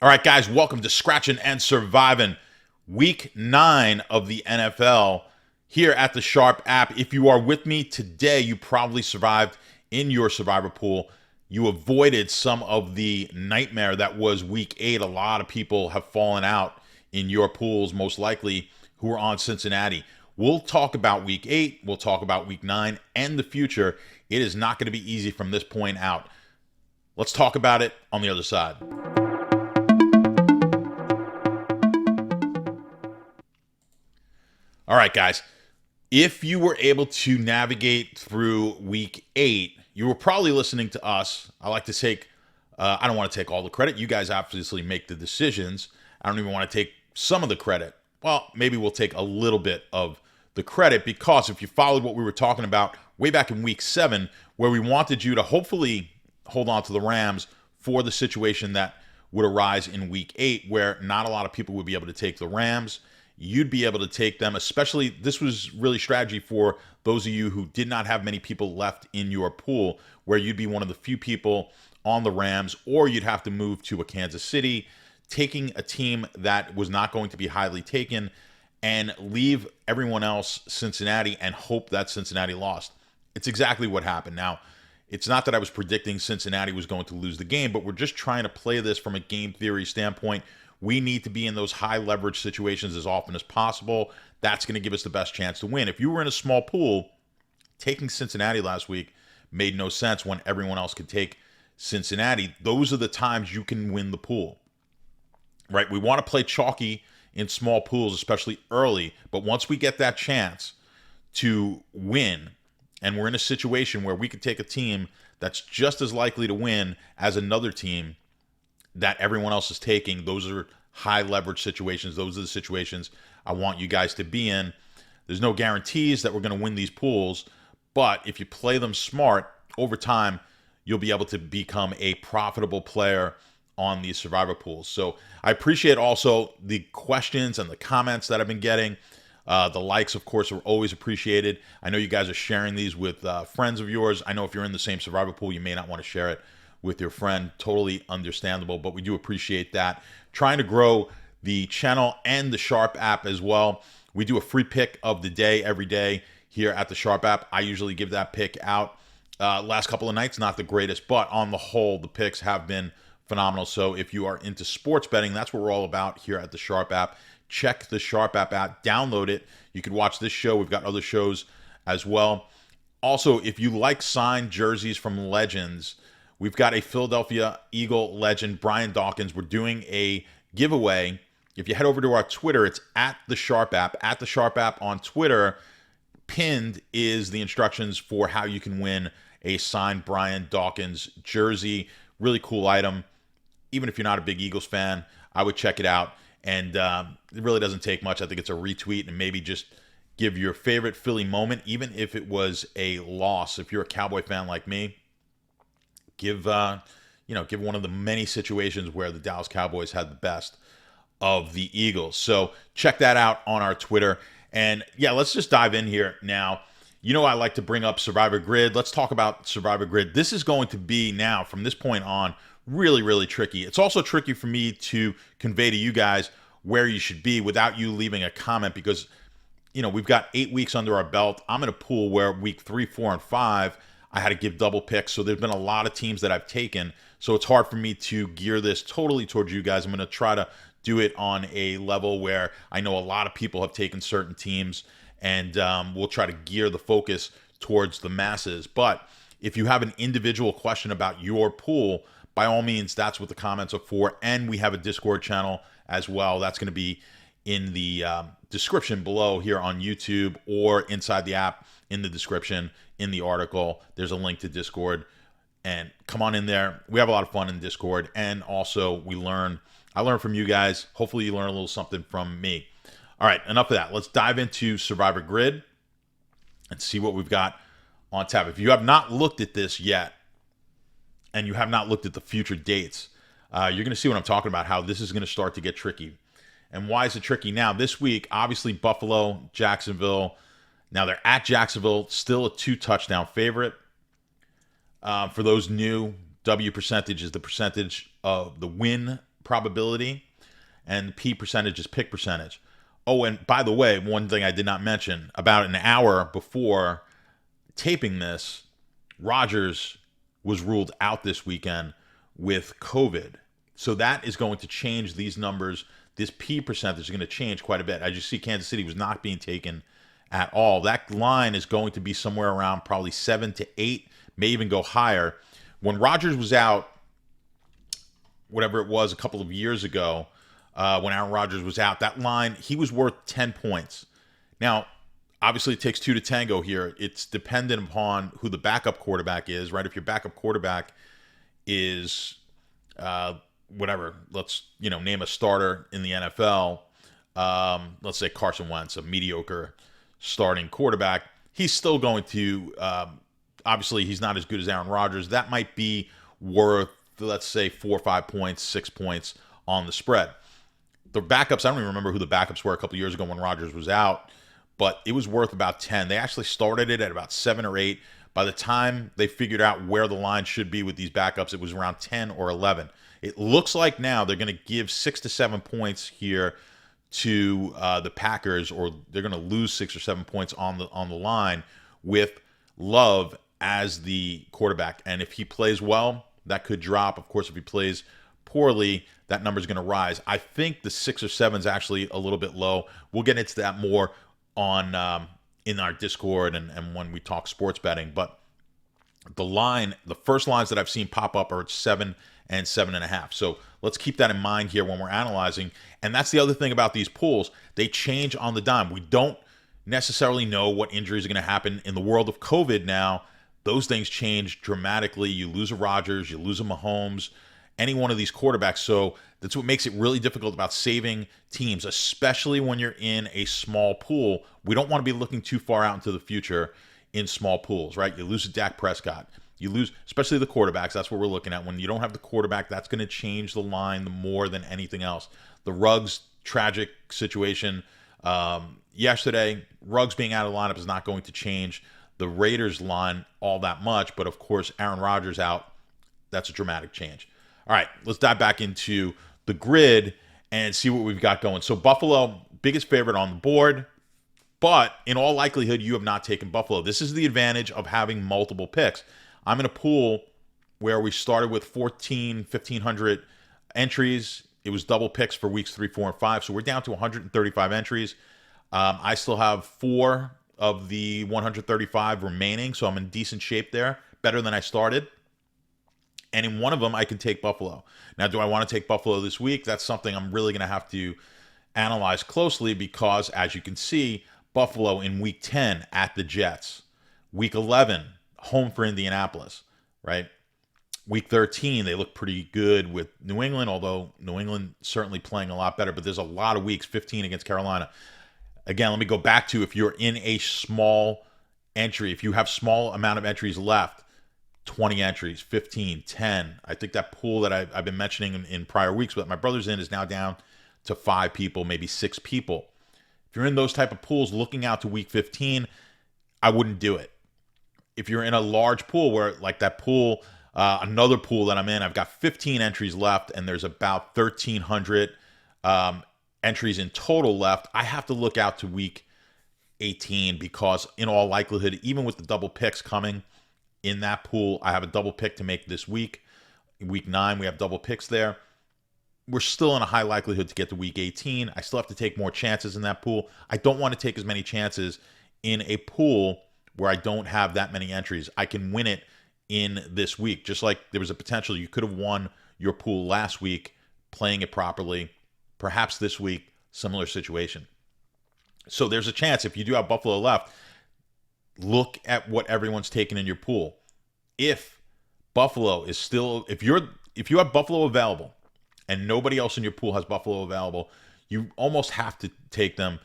All right, guys, welcome to Scratchin and Survivin', week 9 of the NFL here at the Sharp app. If you are with me today, you probably survived in your survivor pool. You avoided some of the nightmare that was week 8. A lot of people have fallen out in your pools, most likely, who are on Cincinnati. We'll talk about week 8. We'll talk about week 9 and the future. It is not going to be easy from this point out. Let's talk about it on the other side. All right, guys. If you were able to navigate through week 8, you were probably listening to us. I like to take, I don't want to take all the credit. You guys obviously make the decisions. I don't even want to take some of the credit. Well, maybe we'll take a little bit of the credit because if you followed what we were talking about way back in week 7, where we wanted you to hopefully hold on to the Rams for the situation that would arise in week 8, where not a lot of people would be able to take the Rams. You'd be able to take them, especially this was really strategy for those of you who did not have many people left in your pool, where you'd be one of the few people on the Rams, or you'd have to move to a Kansas City, taking a team that was not going to be highly taken and leave everyone else Cincinnati and hope that Cincinnati lost. It's exactly what happened. Now, it's not that I was predicting Cincinnati was going to lose the game, but we're just trying to play this from a game theory standpoint. We need to be in those high leverage situations as often as possible. That's going to give us the best chance to win. If you were in a small pool, taking Cincinnati last week made no sense when everyone else could take Cincinnati. Those are the times you can win the pool, right? We want to play chalky in small pools, especially early. But once we get that chance to win, and we're in a situation where we could take a team that's just as likely to win as another team that everyone else is taking, those are high leverage situations. Those are the situations I want you guys to be in. There's no guarantees that we're going to win these pools, but if you play them smart, over time, you'll be able to become a profitable player on these survivor pools. So I appreciate also the questions and the comments that I've been getting. The likes, of course, are always appreciated. I know you guys are sharing these with friends of yours. I know if you're in the same survivor pool, you may not want to share it with your friend. Totally understandable, but we do appreciate that. Trying to grow the channel and the Sharp app as well. We do a free pick of the day every day here at the Sharp app. I usually give that pick out. Last couple of nights, not the greatest, but on the whole, the picks have been phenomenal. So if you are into sports betting, that's what we're all about here at the Sharp app. Check the Sharp app out, download it. You can watch this show. We've got other shows as well. Also, if you like signed jerseys from legends, we've got a Philadelphia Eagle legend, Brian Dawkins. We're doing a giveaway. If you head over to our Twitter, it's at the Sharp app on Twitter. Pinned is the instructions for how you can win a signed Brian Dawkins jersey. Really cool item. Even if you're not a big Eagles fan, I would check it out. And it really doesn't take much. I think it's a retweet and maybe just give your favorite Philly moment, even if it was a loss. If you're a Cowboy fan like me, give one of the many situations where the Dallas Cowboys had the best of the Eagles. So check that out on our Twitter. And yeah, let's just dive in here now. You know, I like to bring up Survivor Grid. Let's talk about Survivor Grid. This is going to be now, from this point on, really, really tricky. It's also tricky for me to convey to you guys where you should be without you leaving a comment because, you know, we've got 8 weeks under our belt. I'm in a pool where week 3, 4, and 5, I had to give double picks. So there's been a lot of teams that I've taken. So it's hard for me to gear this totally towards you guys. I'm going to try to do it on a level where I know a lot of people have taken certain teams, and we'll try to gear the focus towards the masses. But if you have an individual question about your pool, by all means, that's what the comments are for. And we have a Discord channel as well. That's going to be in the description below here on YouTube or inside the app in the description in the article. There's a link to Discord. And come on in there. We have a lot of fun in Discord. And also, I learn from you guys. Hopefully, you learn a little something from me. All right, enough of that. Let's dive into Survivor Grid and see what we've got on tap. If you have not looked at this yet, and you have not looked at the future dates, you're going to see what I'm talking about, how this is going to start to get tricky. And why is it tricky now? This week, obviously, Buffalo, Jacksonville. Now, they're at Jacksonville, still a 2-touchdown favorite. For those new, W percentage is the percentage of the win probability, and P percentage is pick percentage. Oh, and by the way, one thing I did not mention, about an hour before taping this, Rodgers was ruled out this weekend with COVID. So that is going to change these numbers. This P percentage is going to change quite a bit. As you see, Kansas City was not being taken at all. That line is going to be somewhere around probably 7 to 8, may even go higher. When Rodgers was out, whatever it was, a couple of years ago, when Aaron Rodgers was out, that line, he was worth 10 points. Now, obviously, it takes two to tango here. It's dependent upon who the backup quarterback is, right? If your backup quarterback is whatever, let's name a starter in the NFL. Let's say Carson Wentz, a mediocre starting quarterback. He's still going to obviously he's not as good as Aaron Rodgers. That might be worth, let's say, 4 or 5 points, 6 points on the spread. The backups, I don't even remember who the backups were a couple years ago when Rodgers was out, but it was worth about 10. They actually started it at about 7 or 8. By the time they figured out where the line should be with these backups, it was around 10 or 11. It looks like now they're going to give 6 to 7 points here to the Packers, or they're going to lose 6 or 7 points on the line with Love as the quarterback. And if he plays well, that could drop. Of course, if he plays poorly, that number is going to rise. I think the 6 or 7 is actually a little bit low. We'll get into that more on in our Discord and when we talk sports betting. But the first lines that I've seen pop up are at 7 and 7.5. So let's keep that in mind here when we're analyzing. And that's the other thing about these pools. They change on the dime. We don't necessarily know what injuries are going to happen. In the world of COVID now, those things change dramatically. You lose a Rodgers, you lose a Mahomes, any one of these quarterbacks. So that's what makes it really difficult about saving teams, especially when you're in a small pool. We don't want to be looking too far out into the future in small pools, right? You lose a Dak Prescott. You lose, especially the quarterbacks. That's what we're looking at. When you don't have the quarterback, that's going to change the line more than anything else. The Ruggs tragic situation yesterday, Ruggs being out of the lineup is not going to change the Raiders line all that much. But of course, Aaron Rodgers out, that's a dramatic change. All right, let's dive back into the grid and see what we've got going. So Buffalo, biggest favorite on the board, but in all likelihood, you have not taken Buffalo. This is the advantage of having multiple picks. I'm in a pool where we started with 1,500 entries. It was double picks for weeks 3, 4, and 5. So we're down to 135 entries. I still have 4 of the 135 remaining, so I'm in decent shape there, better than I started. And in one of them, I can take Buffalo. Now, do I want to take Buffalo this week? That's something I'm really going to have to analyze closely because, as you can see, Buffalo in week 10 at the Jets. Week 11, home for Indianapolis, right? Week 13, they look pretty good with New England, although New England certainly playing a lot better. But there's a lot of weeks, 15 against Carolina. Again, let me go back to if you're in a small entry, if you have small amount of entries left, 20 entries, 15, 10. I think that pool that I've been mentioning in prior weeks that my brother's in is now down to 5 people, maybe 6 people. If you're in those type of pools looking out to week 15, I wouldn't do it. If you're in a large pool where like that pool, another pool that I'm in, I've got 15 entries left and there's about 1,300 entries in total left. I have to look out to week 18 because in all likelihood, even with the double picks coming, in that pool, I have a double pick to make this week. In week 9, we have double picks there. We're still in a high likelihood to get to week 18. I still have to take more chances in that pool. I don't want to take as many chances in a pool where I don't have that many entries. I can win it in this week. Just like there was a potential you could have won your pool last week playing it properly. Perhaps this week, similar situation. So there's a chance if you do have Buffalo left, look at what everyone's taken in your pool. If Buffalo is still, if you have Buffalo available and nobody else in your pool has Buffalo available, you almost have to take them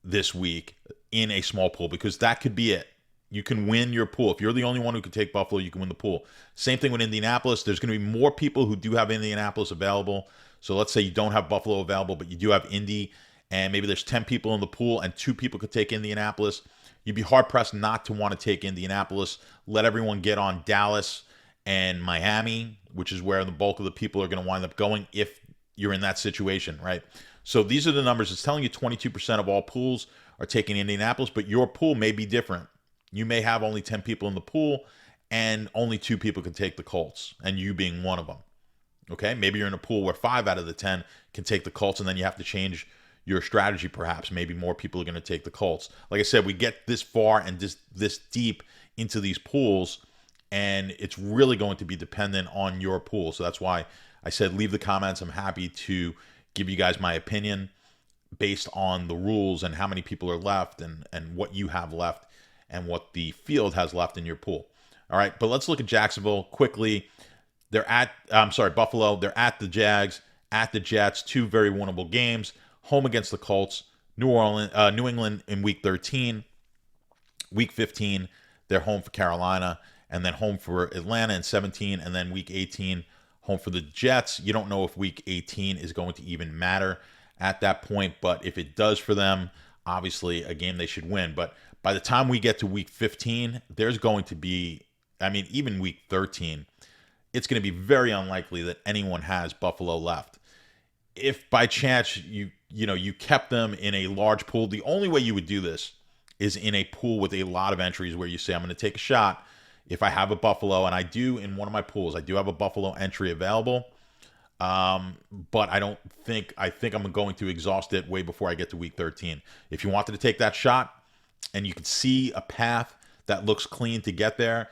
this week in a small pool because that could be it. You can win your pool. If you're the only one who can take Buffalo, you can win the pool. Same thing with Indianapolis. There's going to be more people who do have Indianapolis available. So let's say you don't have Buffalo available, but you do have Indy, and maybe there's 10 people in the pool and 2 people could take Indianapolis. You'd be hard-pressed not to want to take Indianapolis. Let everyone get on Dallas and Miami, which is where the bulk of the people are going to wind up going if you're in that situation, right? So these are the numbers. It's telling you 22% of all pools are taking Indianapolis, but your pool may be different. You may have only 10 people in the pool and only 2 people can take the Colts, and you being one of them. Okay, maybe you're in a pool where 5 out of the 10 can take the Colts, and then you have to change your strategy perhaps. Maybe more people are going to take the Colts. Like I said, we get this far and this deep into these pools, and it's really going to be dependent on your pool. So that's why I said leave the comments. I'm happy to give you guys my opinion based on the rules and how many people are left and what you have left and what the field has left in your pool. All right, but let's look at Jacksonville quickly. Buffalo. They're at the Jags, at the Jets, 2 very winnable games. Home against the Colts. New England in Week 13. Week 15, they're home for Carolina, and then home for Atlanta in 17, and then Week 18, home for the Jets. You don't know if Week 18 is going to even matter at that point, but if it does for them, obviously a game they should win. But by the time we get to Week 15, there's going to be, even Week 13, it's going to be very unlikely that anyone has Buffalo left. If by chance you kept them in a large pool, the only way you would do this is in a pool with a lot of entries where you say, I'm going to take a shot. If I have a Buffalo, and I do in one of my pools, I do have a Buffalo entry available, but I think I'm going to exhaust it way before I get to Week 13. If you wanted to take that shot and you can see a path that looks clean to get there,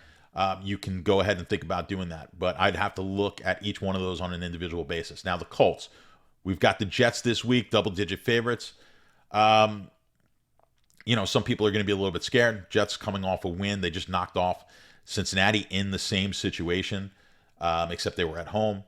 you can go ahead and think about doing that. But I'd have to look at each one of those on an individual basis. Now, the Colts. We've got the Jets this week, double-digit favorites. Some people are going to be a little bit scared. Jets coming off a win. They just knocked off Cincinnati in the same situation, except they were at home.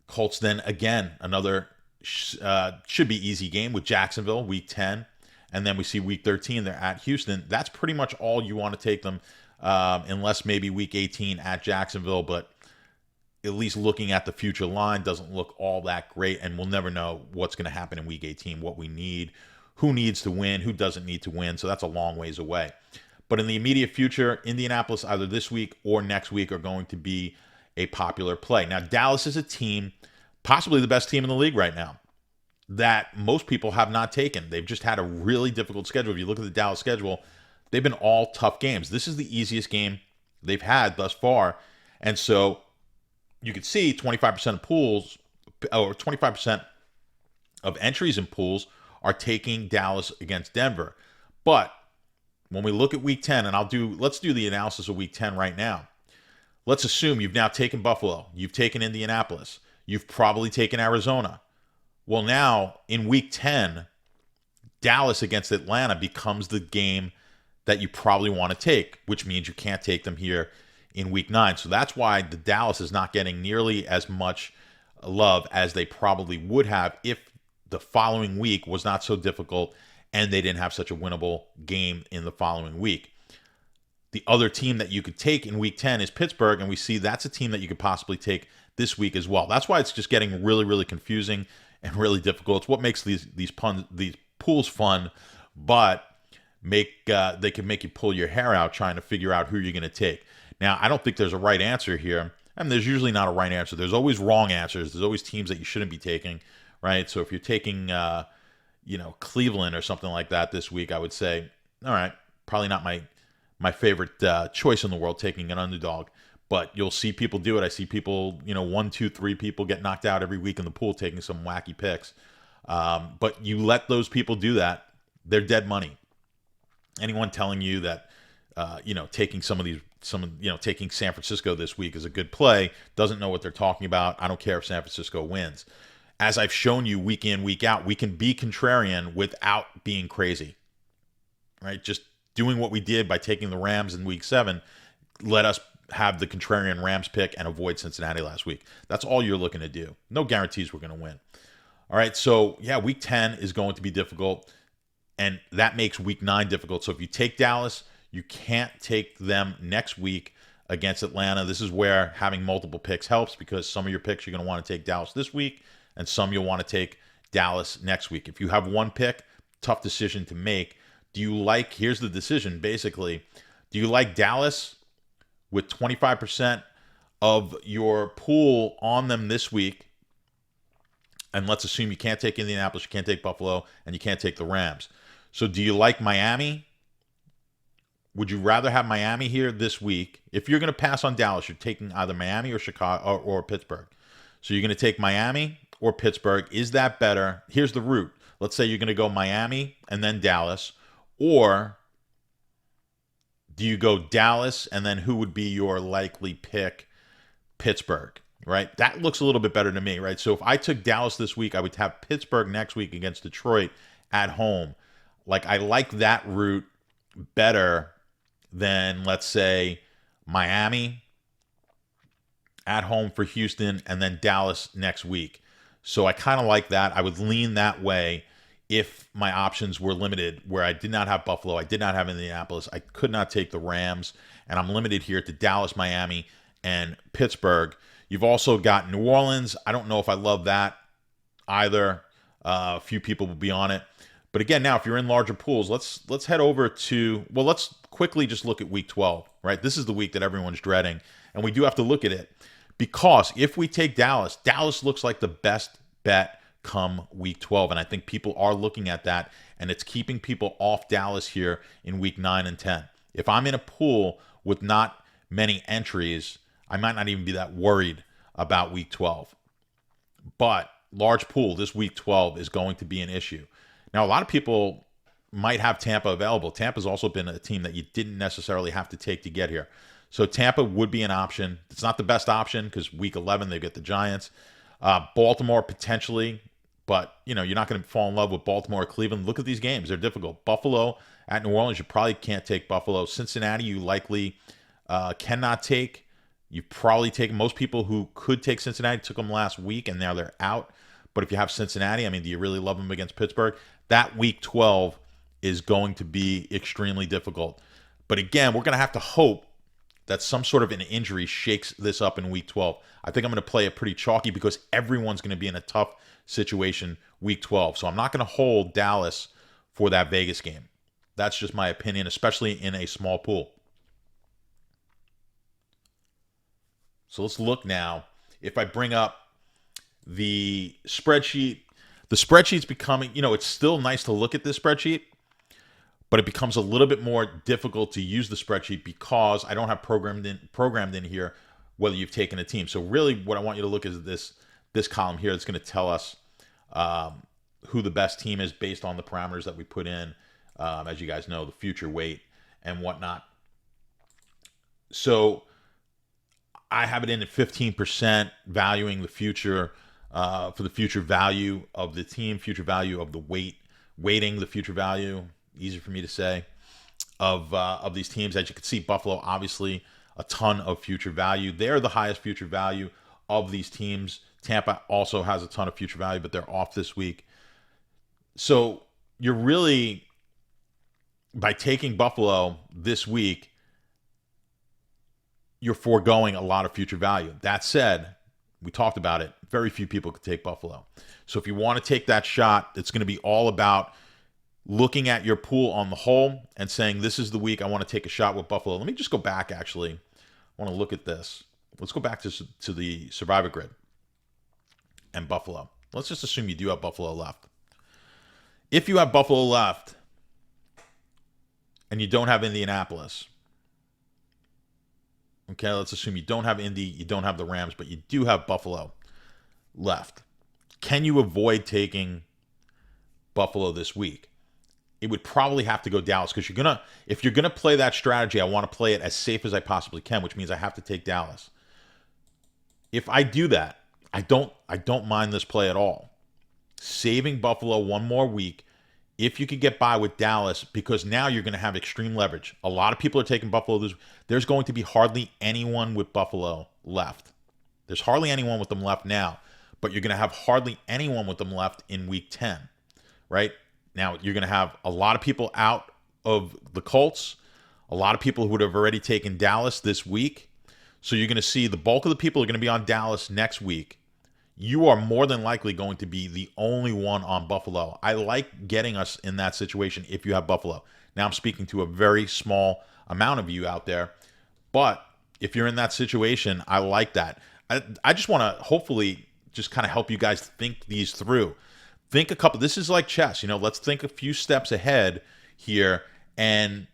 Colts then, again, another should be easy game with Jacksonville, Week 10. And then we see Week 13, they're at Houston. That's pretty much all you want to take them, unless maybe Week 18 at Jacksonville, but at least looking at the future line doesn't look all that great, and we'll never know what's going to happen in Week 18, what we need, who needs to win, who doesn't need to win, so that's a long ways away. But in the immediate future, Indianapolis, either this week or next week, are going to be a popular play. Now, Dallas is a team, possibly the best team in the league right now, that most people have not taken. They've just had a really difficult schedule. If you look at the Dallas schedule, they've been all tough games. This is the easiest game they've had thus far, and so you can see 25% of pools, or 25% of entries in pools are taking Dallas against Denver. But when we look at Week 10, and let's do the analysis of Week 10 right now. Let's assume you've now taken Buffalo, you've taken Indianapolis, you've probably taken Arizona. Well, now in Week 10, Dallas against Atlanta becomes the game that you probably want to take, which means you can't take them here in Week 9. So that's why the Dallas is not getting nearly as much love as they probably would have if the following week was not so difficult and they didn't have such a winnable game in the following week. The other team that you could take in Week 10 is Pittsburgh, and we see that's a team that you could possibly take this week as well. That's why it's just getting really, really confusing and really difficult. It's what makes these pools fun, but they can make you pull your hair out trying to figure out who you're going to take. Now, I don't think there's a right answer here. There's usually not a right answer. There's always wrong answers. There's always teams that you shouldn't be taking, right? So if you're taking, Cleveland or something like that this week, I would say, all right, probably not my favorite choice in the world, taking an underdog. But you'll see people do it. I see people, 1, 2, 3 people get knocked out every week in the pool taking some wacky picks. But you let those people do that, they're dead money. Anyone telling you that, taking taking San Francisco this week is a good play doesn't know what they're talking about. I don't care if San Francisco wins. As I've shown you week in, week out, we can be contrarian without being crazy, right? Just doing what we did by taking the Rams in Week 7 let us have the contrarian Rams pick and avoid Cincinnati last week. That's all you're looking to do. No guarantees we're going to win. All right, so yeah, Week 10 is going to be difficult, and that makes Week 9 difficult. So if you take Dallas, you can't take them next week against Atlanta. This is where having multiple picks helps, because some of your picks you're going to want to take Dallas this week, and some you'll want to take Dallas next week. If you have one pick, tough decision to make. Here's the decision, basically. Do you like Dallas with 25% of your pool on them this week, And let's assume you can't take Indianapolis, you can't take Buffalo, and you can't take the Rams. So do you like Miami? Would you rather have Miami here this week? If you're going to pass on Dallas, you're taking either Miami or Chicago or Pittsburgh. So you're going to take Miami or Pittsburgh. Is that better? Here's the route. Let's say you're going to go Miami and then Dallas. Or do you go Dallas and then who would be your likely pick? Pittsburgh, right? That looks a little bit better to me, right? So if I took Dallas this week, I would have Pittsburgh next week against Detroit at home. Like, I like that route better than, let's say, Miami at home for Houston and then Dallas next week. So I kind of like that. I would lean that way if my options were limited, where I did not have Buffalo, I did not have Indianapolis, I could not take the Rams, and I'm limited here to Dallas, Miami, and Pittsburgh. You've also got New Orleans. I don't know if I love that either. A few people will be on it. But again, now if you're in larger pools, let's head over to, well, let's quickly just look at week 12, right? This is the week that everyone's dreading, and we do have to look at it because if we take Dallas, Dallas looks like the best bet come week 12, and I think people are looking at that, and it's keeping people off Dallas here in week 9 and 10. If I'm in a pool with not many entries, I might not even be that worried about week 12. But large pool, this week 12 is going to be an issue. Now, a lot of people might have Tampa available. Tampa's also been a team that you didn't necessarily have to take to get here. So Tampa would be an option. It's not the best option because week 11, they get the Giants. Baltimore potentially, but you're not going to fall in love with Baltimore or Cleveland. Look at these games. They're difficult. Buffalo at New Orleans, you probably can't take Buffalo. Cincinnati, you likely cannot take. You've probably taken, most people who could take Cincinnati took them last week and now they're out. But if you have Cincinnati, I mean, do you really love them against Pittsburgh? That week 12 is going to be extremely difficult. But again, we're going to have to hope that some sort of an injury shakes this up in week 12. I think I'm going to play it pretty chalky because everyone's going to be in a tough situation week 12. So I'm not going to hold Dallas for that Vegas game. That's just my opinion, especially in a small pool. So let's look now. If I bring up the spreadsheet's becoming, it's still nice to look at this spreadsheet, but it becomes a little bit more difficult to use the spreadsheet because I don't have programmed in here whether you've taken a team. So really what I want you to look is this column here that's going to tell us who the best team is based on the parameters that we put in, as you guys know, the future weight and whatnot. So I have it in at 15%, valuing the future for the future value of the team, future value of the weighting the future value, easy for me to say, of these teams. As you can see, Buffalo, obviously a ton of future value. They're the highest future value of these teams. Tampa also has a ton of future value, but they're off this week. So you're really, by taking Buffalo this week, you're foregoing a lot of future value. That said, we talked about it. Very few people could take Buffalo. So if you want to take that shot, it's going to be all about looking at your pool on the whole and saying, this is the week I want to take a shot with Buffalo. Let me just go back, actually. I want to look at this. Let's go back to the Survivor grid and Buffalo. Let's just assume you do have Buffalo left. If you have Buffalo left and you don't have Indianapolis, okay, let's assume you don't have Indy, you don't have the Rams, but you do have Buffalo left. Can you avoid taking Buffalo this week? It would probably have to go Dallas because if you're gonna play that strategy, I want to play it as safe as I possibly can, which means I have to take Dallas. If I do that, I don't mind this play at all. Saving Buffalo one more week, if you could get by with Dallas, because now you're going to have extreme leverage. A lot of people are taking Buffalo. There's going to be hardly anyone with Buffalo left. There's hardly anyone with them left now, but you're going to have hardly anyone with them left in week 10, right? Now, you're going to have a lot of people out of the Colts, a lot of people who would have already taken Dallas this week. So you're going to see the bulk of the people are going to be on Dallas next week. You are more than likely going to be the only one on Buffalo. I like getting us in that situation if you have Buffalo. Now I'm speaking to a very small amount of you out there, but if you're in that situation, I like that. I just want to hopefully just kind of help you guys think these through. Think a couple. This is like chess. Let's think a few steps ahead here, and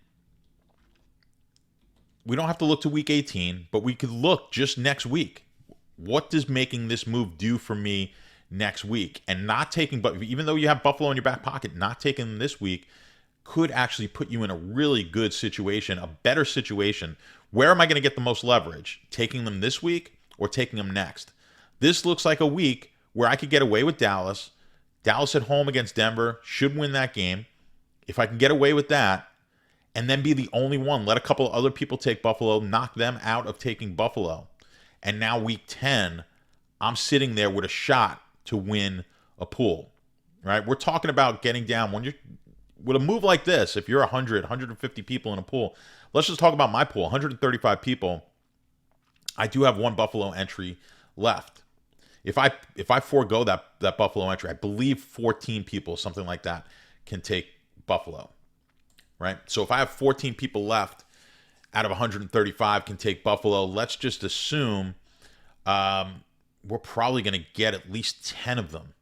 we don't have to look to week 18, but we could look just next week. What does making this move do for me next week? And not taking, but even though you have Buffalo in your back pocket, not taking them this week could actually put you in a really good situation, a better situation. Where am I going to get the most leverage? Taking them this week or taking them next? This looks like a week where I could get away with Dallas. Dallas at home against Denver should win that game. If I can get away with that and then be the only one, let a couple of other people take Buffalo, knock them out of taking Buffalo. And now week 10, I'm sitting there with a shot to win a pool, right? We're talking about getting down when you're with a move like this. If you're 100, 150 people in a pool, let's just talk about my pool, 135 people. I do have one Buffalo entry left. If I forego that Buffalo entry, I believe 14 people, something like that, can take Buffalo, right? So if I have 14 people left out of 135 can take Buffalo, let's just assume we're probably going to get at least 10 of them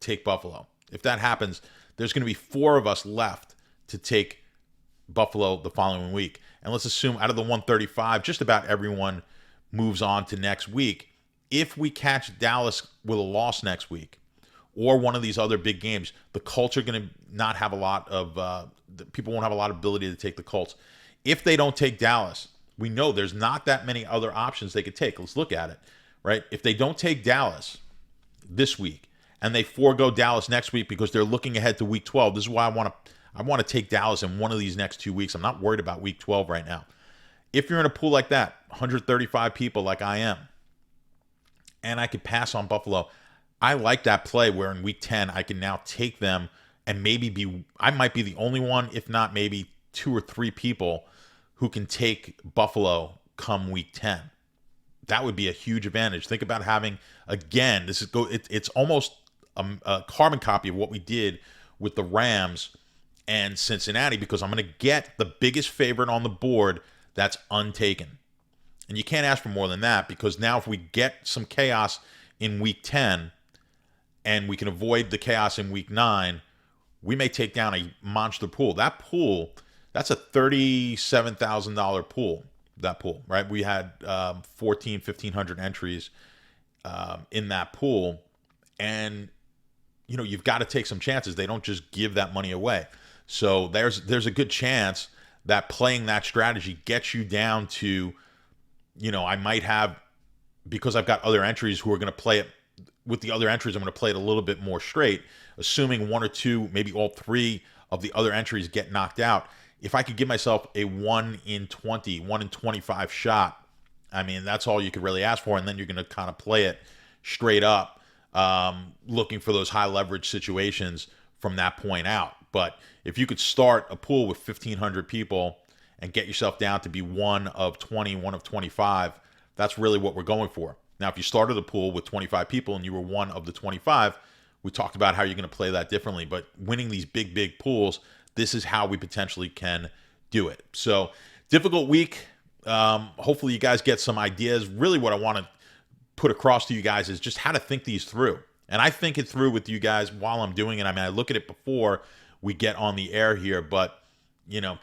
take Buffalo. If that happens, there's going to be 4 of us left to take Buffalo the following week. And let's assume out of the 135, just about everyone moves on to next week. If we catch Dallas with a loss next week or one of these other big games, the Colts are going to not have a lot of people won't have a lot of ability to take the Colts. If they don't take Dallas, we know there's not that many other options they could take. Let's look at it, right? If they don't take Dallas this week and they forego Dallas next week because they're looking ahead to week 12, this is why I want to take Dallas in one of these next 2 weeks. I'm not worried about week 12 right now. If you're in a pool like that, 135 people like I am, and I could pass on Buffalo, I like that play where in week 10 I can now take them and I might be the only one, if not maybe 2 or 3 people who can take Buffalo come week 10. That would be a huge advantage. Think about having, again, it's almost a carbon copy of what we did with the Rams and Cincinnati, because I'm going to get the biggest favorite on the board that's untaken. And you can't ask for more than that, because now if we get some chaos in week 10 and we can avoid the chaos in week 9, we may take down a monster pool. That pool, that's a $37,000 pool, that pool, right? We had 1,500 entries in that pool. And, you've got to take some chances. They don't just give that money away. So there's a good chance that playing that strategy gets you down to, I might have, because I've got other entries who are going to play it with the other entries, I'm going to play it a little bit more straight, assuming 1 or 2, maybe all 3 of the other entries get knocked out. If I could give myself a 1 in 20, 1 in 25 shot, I mean, that's all you could really ask for. And then you're going to kind of play it straight up, looking for those high leverage situations from that point out. But if you could start a pool with 1,500 people and get yourself down to be 1 of 20, 1 of 25, that's really what we're going for. Now, if you started a pool with 25 people and you were 1 of the 25, we talked about how you're going to play that differently. But winning these big pools, this is how we potentially can do it. So, difficult week. Hopefully you guys get some ideas. Really what I want to put across to you guys is just how to think these through. And I think it through with you guys while I'm doing it. I mean, I look at it before we get on the air here, but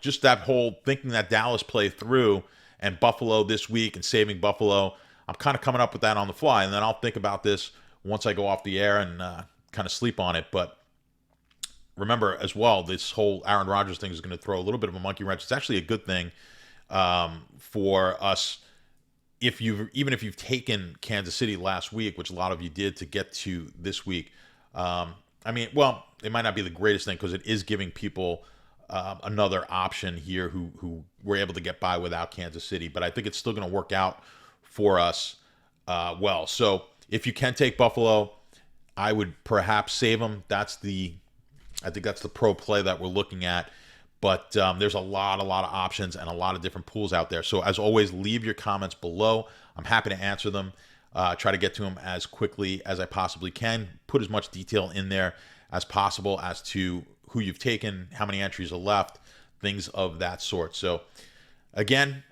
just that whole thinking that Dallas play through and Buffalo this week and saving Buffalo, I'm kind of coming up with that on the fly. And then I'll think about this once I go off the air and kind of sleep on it. But remember as well, this whole Aaron Rodgers thing is going to throw a little bit of a monkey wrench. It's actually a good thing for us even if you've taken Kansas City last week, which a lot of you did, to get to this week. I mean, well, it might not be the greatest thing because it is giving people another option here who were able to get by without Kansas City. But I think it's still going to work out for us well. So if you can take Buffalo, I would perhaps save them. I think that's the pro play that we're looking at. But there's a lot of options and a lot of different pools out there. So as always, leave your comments below. I'm happy to answer them. Try to get to them as quickly as I possibly can. Put as much detail in there as possible as to who you've taken, how many entries are left, things of that sort. So again,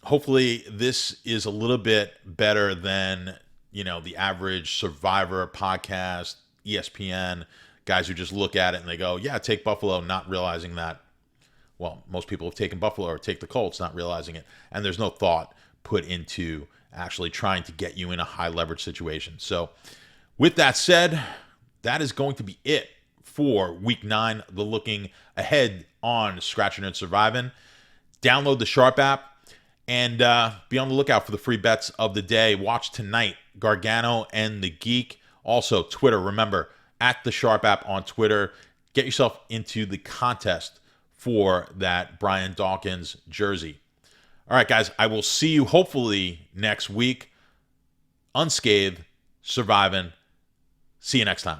hopefully this is a little bit better than the average Survivor podcast, ESPN, guys who just look at it and they go, yeah, take Buffalo, not realizing that, well, most people have taken Buffalo or take the Colts, not realizing it. And there's no thought put into actually trying to get you in a high leverage situation. So with that said, that is going to be it for week 9, the looking ahead on Scratchin and Survivn. Download the Sharp app and be on the lookout for the free bets of the day. Watch tonight, Gargano and the Geek. Also, Twitter. Remember, at the Sharp app on Twitter. Get yourself into the contest for that Brian Dawkins jersey. All right, guys, I will see you hopefully next week. Unscathed, surviving. See you next time.